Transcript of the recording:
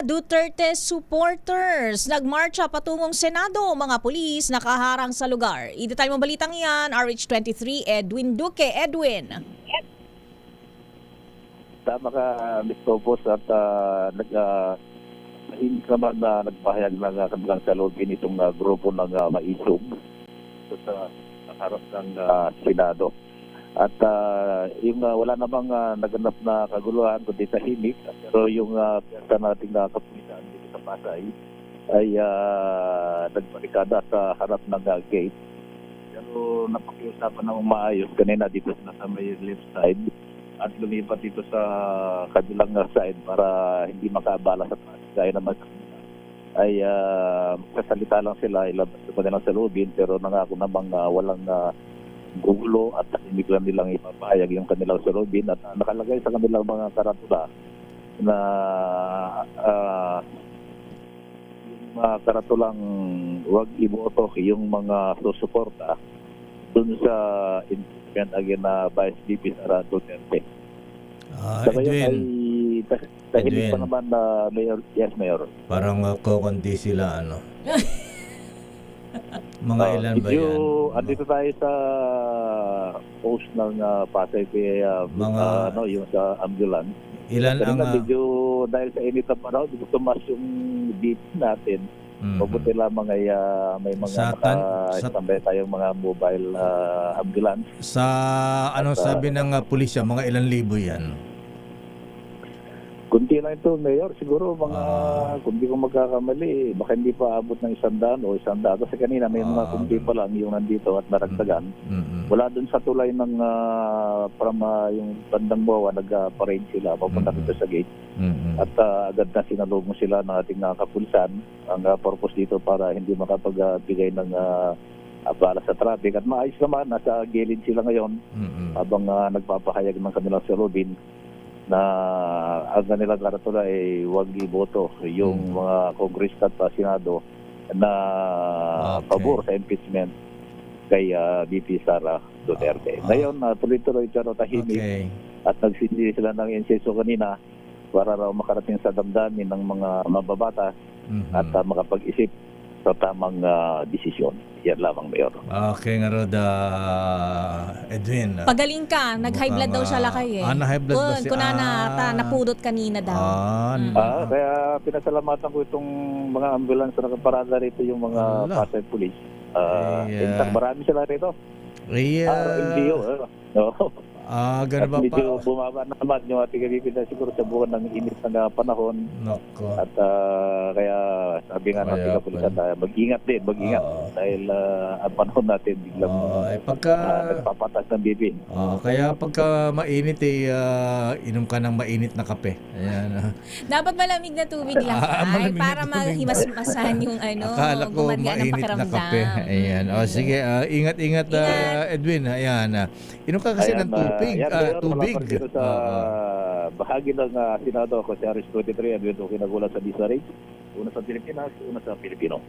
Duterte supporters nagmarcha patungong Senado, mga pulis nakaharang sa lugar. I-detalye mo balitang yan, RH23 Edwin Duque. Edwin. Tama ka, Ms. Topos, at hindi naman na nagpahayag ng kabilang salubin itong grupo ng maisog sa harap ng Senado. At yung wala namang naganap na kaguluhan kundi tahimik, pero yung piyesta nating kapulisan dito sa Pasay ay nagbarikada sa harap ng gate. Pero napakiusapan ng maayos kanina dito sa may left side at lumipat dito sa kabilang side para hindi makaabala sa traffic. Gaya naman ay kasalita lang sila, ilabas sa kanilang salubin, pero nangako namang walang gugulo at tahimik lang nilang ipapahayag yung kanilang salubin at nakalagay sa kanilang mga karatula na yung mga karatulang huwag iboto yung mga susuporta dun sa impeachment again na Vice VP Sara Duterte. Sa ngayon ay tahimik pa naman na Mayor. Yes, Mayor. Parang kukundi sila, ano? Mga ilan ba yan? Andito tayo sa post ng Pasay mga yung sa ambulance. Ilan ang medyo dahil sa init ng panahon, tumas yung beat natin. Mabuti lamang ay may mga nakatambay tayong mga mobile ambulance. Sa ano sabi ng pulisya, mga ilan libo yan? Kunti lang ito, Mayor. Siguro mga, kung di ko magkakamali, baka hindi pa abot ng 100 o 100. Kasi kanina may mga kunti pa lang yung nandito at naragdagan. Wala dun sa tulay ng yung bandang bawa, nag-parade sila, papunta dito sa gate. At agad na sinalubong sila ng ating kapulisan. Ang purpose dito para hindi makapagbigay ng abala sa traffic. At maayos naman, nasa gilid sila ngayon habang nagpapahayag ng kanilang salubin na ang kanilang karatula ay huwag iboto yung mga Congress at Senado na pabor sa impeachment kay VP Sara Duterte. Ngayon, tuloy-tuloy pero tahimik at nagsindi sila ng insenso kanina para raw makarating sa damdamin ng mga mababatas at makapag-isip sa tamang desisyon. Yan lamang, Mayor. Okay nga Roda, Edwin. Pagaling ka, nag-high blood daw siya lakay eh. Na-high blood ba siya? Kuna napudot kanina daw. Kaya pinasalamatan ko itong mga ambulance na nakaparada rito, yung mga Pasay Police. Marami sila rito. RMDO. Ganun ba pa? Medyo bumaba naman yung ating kalipid siguro sa buwan ng init ng panahon. Nako. At kaya sabi nga natin kapulisan tayo, mag-ingat din, mag-ingat. Dahil ang panahon natin biglang nagpapatas ng bibig. Kaya pagka mainit inom ka ng mainit na kape. Ayan. Dapat malamig na tubig lang para mahimas-masan yung akala ko mainit na kape. Ayan. Sige, ingat-ingat Edwin. Ayan. Inom ka kasi ng tubig. Tubig. Sa bahagi ng Senado ako si RH23 at ito kinagulat sa DSRH. Una sa Pilipinas, una sa Pilipino.